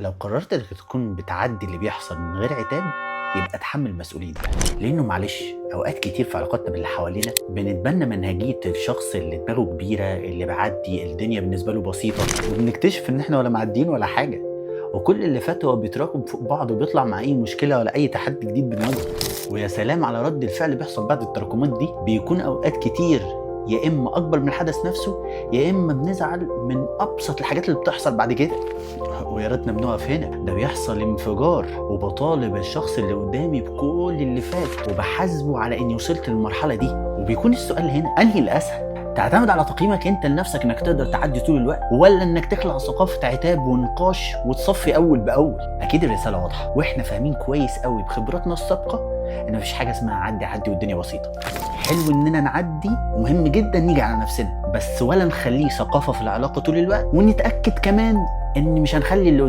لو قررت انك تكون بتعدي اللي بيحصل من غير عتاب، يبقى اتحمل مسؤوليتك. لانه معلش اوقات كتير في علاقاتنا باللي حوالينا بنتبنى منهجيه الشخص اللي دماغه كبيره، اللي بيعدي الدنيا بالنسبه له بسيطه، وبنكتشف ان احنا ولا معديين ولا حاجه، وكل اللي فات هو بيتراكم فوق بعض وبيطلع مع اي مشكله ولا اي تحدي جديد بنواجهه. ويا سلام على رد الفعل بيحصل بعد التراكمات دي، بيكون اوقات كتير يا اما اكبر من الحدث نفسه، يا اما بنزعل من ابسط الحاجات اللي بتحصل بعد كده. ويا ريتنا بنقف هنا، ده بيحصل انفجار، وبطالب الشخص اللي قدامي بكل اللي فات وبحاسبه على اني وصلت للمرحله دي. وبيكون السؤال هنا انهي الاسهل؟ تعتمد على تقييمك انت لنفسك انك تقدر تعدي طول الوقت، ولا انك تخلق ثقافه عتاب ونقاش وتصفي اول باول؟ اكيد الرساله واضحه، واحنا فاهمين كويس قوي بخبراتنا السابقه ان مفيش حاجه اسمها عدي والدنيا بسيطه. حلو اننا نعدي، ومهم جدا نيجي على نفسنا، بس ولا نخليه ثقافه في العلاقه طول الوقت، ونتاكد كمان ان مش هنخلي اللي قدام